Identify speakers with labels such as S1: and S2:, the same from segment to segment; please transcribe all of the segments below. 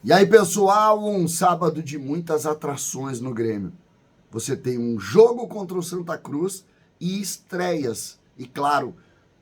S1: E aí, pessoal, um sábado de muitas atrações no Grêmio. Você tem um jogo contra o Santa Cruz e estreias. E claro,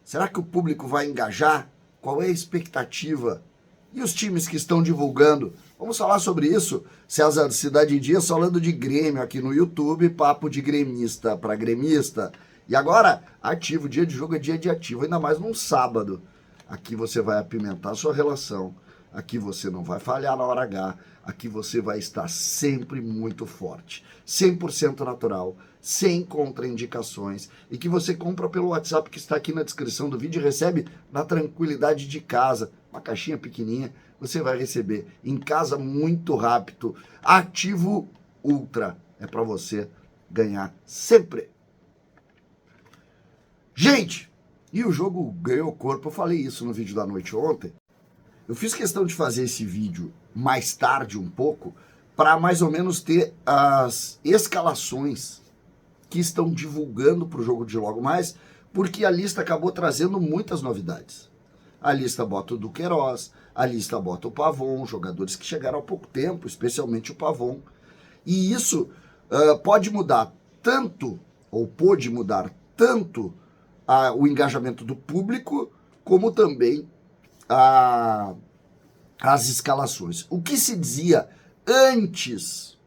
S1: será que o público vai engajar? Qual é a expectativa? E os times que estão divulgando? Vamos falar sobre isso. César Cidade Dias falando de Grêmio aqui no YouTube, papo de gremista para gremista. E agora, ativo, dia de jogo é dia de ativo, ainda mais num sábado. Aqui você vai apimentar a sua relação. Aqui você não vai falhar na hora H. Aqui você vai estar sempre muito forte. 100% natural, sem contraindicações. E que você compra pelo WhatsApp que está aqui na descrição do vídeo e recebe na tranquilidade de casa. Uma caixinha pequenininha, você vai receber em casa muito rápido. Ativo Ultra. É para você ganhar sempre. Gente, e o jogo ganhou corpo. Eu falei isso no vídeo da noite ontem. Eu fiz questão de fazer esse vídeo mais tarde um pouco, para mais ou menos ter as escalações que estão divulgando para o jogo de logo mais, porque a lista acabou trazendo muitas novidades. A lista bota o Duqueiroz, a lista bota o Pavon, jogadores que chegaram há pouco tempo, especialmente o Pavon. E isso pode mudar tanto, ou pôde mudar tanto, o engajamento do público, como também as escalações. O que se dizia antes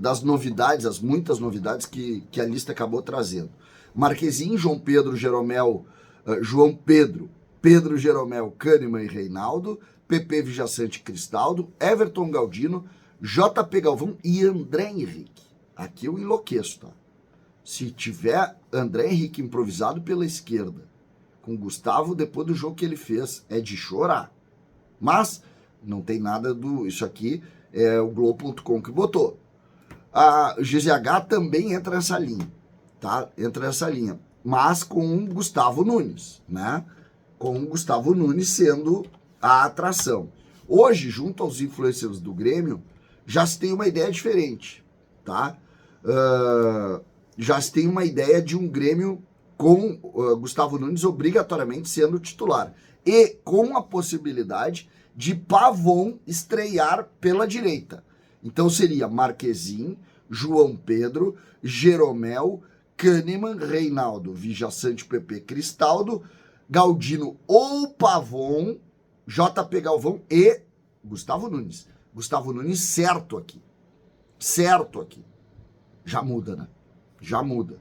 S1: das novidades, as muitas novidades que a lista acabou trazendo. Marquezinho, João Pedro, Jeromel, João Pedro, Pedro Jeromel, Kahneman e Reinaldo, PP Vijaçante Cristaldo, Everton Galdino, JP Galvão e André Henrique. Aqui eu enlouqueço, tá? Se tiver André Henrique improvisado pela esquerda, com Gustavo, depois do jogo que ele fez, é de chorar. Mas não tem nada do... Isso aqui é o Globo.com que botou. A GZH também entra nessa linha, tá? Entra nessa linha. Mas com o Gustavo Nunes, né? Com o Gustavo Nunes sendo a atração. Hoje, junto aos influencers do Grêmio, já se tem uma ideia diferente, tá? Já se tem uma ideia de um Grêmio com Gustavo Nunes obrigatoriamente sendo titular. E com a possibilidade de Pavon estrear pela direita. Então seria Marquezinho, João Pedro, Jeromel, Kahneman, Reinaldo, Vijaçante, PP, Cristaldo, Galdino ou Pavon, JP Galvão e Gustavo Nunes. Gustavo Nunes certo aqui. Certo aqui. Já muda, né? Já muda.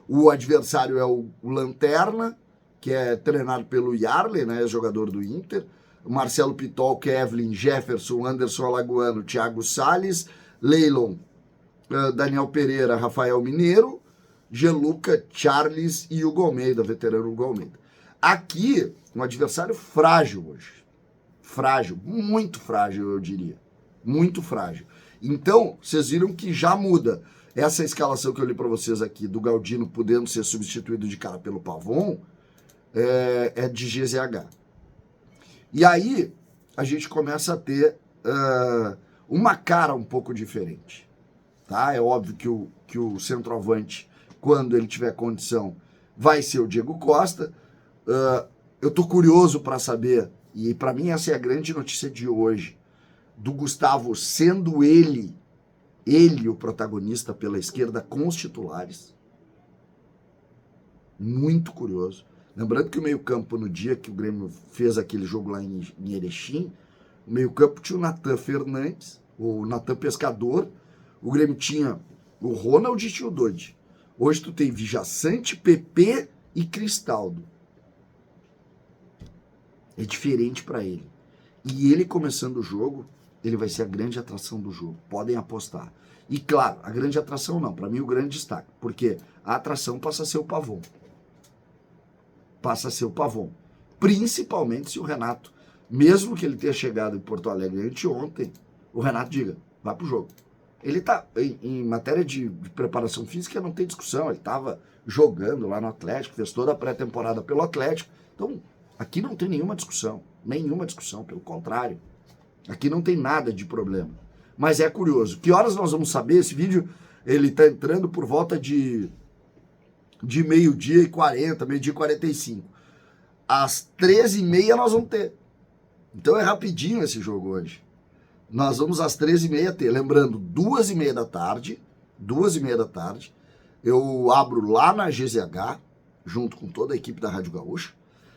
S1: O adversário é o Lanterna, que é treinado pelo Yarley, né, jogador do Inter. Marcelo Pitol, Kevlin, Jefferson, Anderson Alagoano, Thiago Salles, Leilon, Daniel Pereira, Rafael Mineiro, Geluca, Charles e Hugo Almeida, veterano Hugo Almeida. Aqui, um adversário frágil hoje. Frágil, muito frágil, eu diria. Muito frágil. Então, vocês viram que já muda. Essa escalação que eu li para vocês aqui, do Galdino podendo ser substituído de cara pelo Pavon, é de GZH. E aí, a gente começa a ter uma cara um pouco diferente. Tá? É óbvio que o centroavante, quando ele tiver condição, vai ser o Diego Costa. Eu tô curioso para saber, e para mim essa é a grande notícia de hoje, do Gustavo sendo ele o protagonista pela esquerda com os titulares. Muito curioso. Lembrando que o meio-campo, no dia que o Grêmio fez aquele jogo lá em Erechim, o meio-campo tinha o Natan Fernandes, o Natan Pescador, o Grêmio tinha o Ronald e tinha o Dodge. Hoje tu tem Vijaçante, PP e Cristaldo. É diferente para ele. E ele começando o jogo, ele vai ser a grande atração do jogo. Podem apostar. E claro, a grande atração não. Para mim, o grande destaque. Porque a atração passa a ser o Pavon. Passa a ser o Pavon. Principalmente se o Renato, mesmo que ele tenha chegado em Porto Alegre anteontem, o Renato diga, vai pro jogo. Ele tá, em matéria de preparação física, não tem discussão. Ele estava jogando lá no Atlético, fez toda a pré-temporada pelo Atlético. Então, aqui não tem nenhuma discussão. Nenhuma discussão, pelo contrário. Aqui não tem nada de problema. Mas é curioso. Que horas nós vamos saber? Esse vídeo, ele tá entrando por volta de meio-dia e 40, meio-dia e 45. às 13h30 nós vamos ter. Então é rapidinho esse jogo hoje. Nós vamos às 13h30 ter. Lembrando, 2h30 da tarde, 2h30 da tarde, eu abro lá na GZH, junto com toda a equipe da Rádio Gaúcha.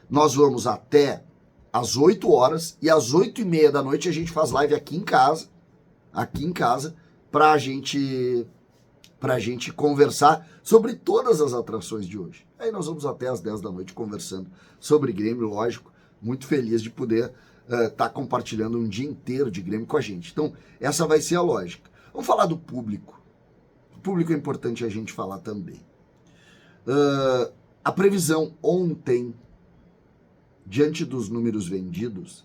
S1: Nós vamos até às 8 horas e às 8h30 da noite a gente faz live aqui em casa, pra gente conversar sobre todas as atrações de hoje. Aí nós vamos até às 10 da noite conversando sobre Grêmio, lógico, muito feliz de poder estar compartilhando um dia inteiro de Grêmio com a gente. Então, essa vai ser a lógica. Vamos falar do público. O público é importante a gente falar também. A previsão ontem, diante dos números vendidos,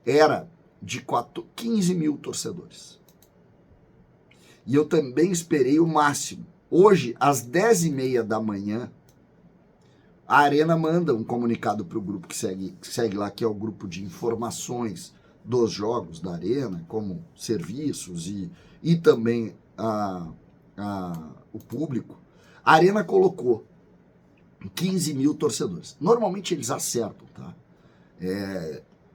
S1: era de 15 mil torcedores. E eu também esperei o máximo. Hoje, às 10h30 da manhã, a Arena manda um comunicado para o grupo que segue lá, que é o grupo de informações dos jogos da Arena, como serviços e também o público. A Arena colocou 15 mil torcedores. Normalmente eles acertam, tá?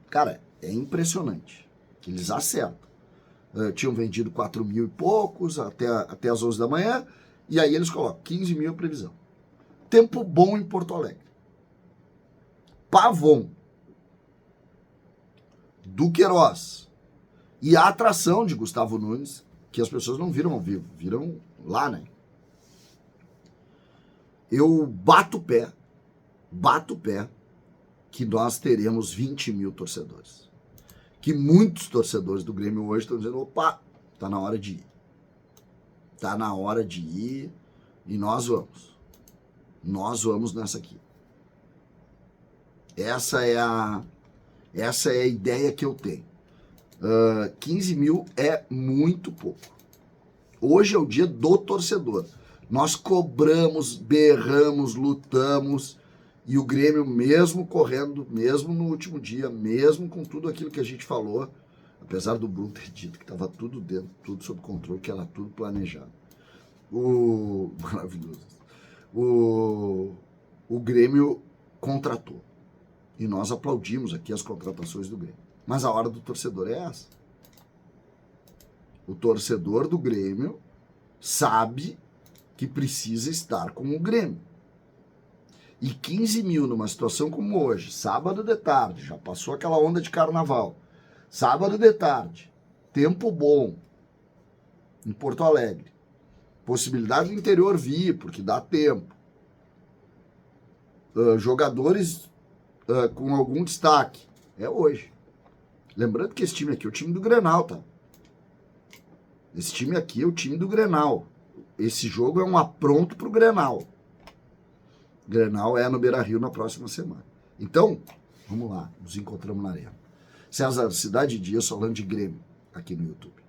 S1: Cara, é impressionante que eles acertam. Tinham vendido 4 mil e poucos até as 11 da manhã, e aí eles colocam 15 mil previsão. Tempo bom em Porto Alegre. Pavon, Duqueiroz e a atração de Gustavo Nunes, que as pessoas não viram ao vivo, viram lá, né? Eu bato o pé que nós teremos 20 mil torcedores. Que muitos torcedores do Grêmio hoje estão dizendo, opa, tá na hora de ir. Tá na hora de ir e nós vamos. Nós vamos nessa aqui. Essa é a ideia que eu tenho. 15 mil é muito pouco. Hoje é o dia do torcedor. Nós cobramos, berramos, lutamos, e o Grêmio, mesmo correndo, mesmo no último dia, mesmo com tudo aquilo que a gente falou, apesar do Bruno ter dito que estava tudo dentro, tudo sob controle, que era tudo planejado. Maravilhoso. O Grêmio contratou. E nós aplaudimos aqui as contratações do Grêmio. Mas a hora do torcedor é essa. O torcedor do Grêmio sabe que precisa estar com o Grêmio. E 15 mil numa situação como hoje, sábado de tarde, já passou aquela onda de carnaval, sábado de tarde, tempo bom em Porto Alegre, possibilidade do interior vir, porque dá tempo, jogadores com algum destaque, é hoje. Lembrando que esse time aqui é o time do Grenal, tá? Esse time aqui é o time do Grenal. Esse jogo é um apronto pro Grenal. Grenal é no Beira-Rio na próxima semana. Então, vamos lá, nos encontramos na Arena. César, Cidade Dias falando de Grêmio aqui no YouTube.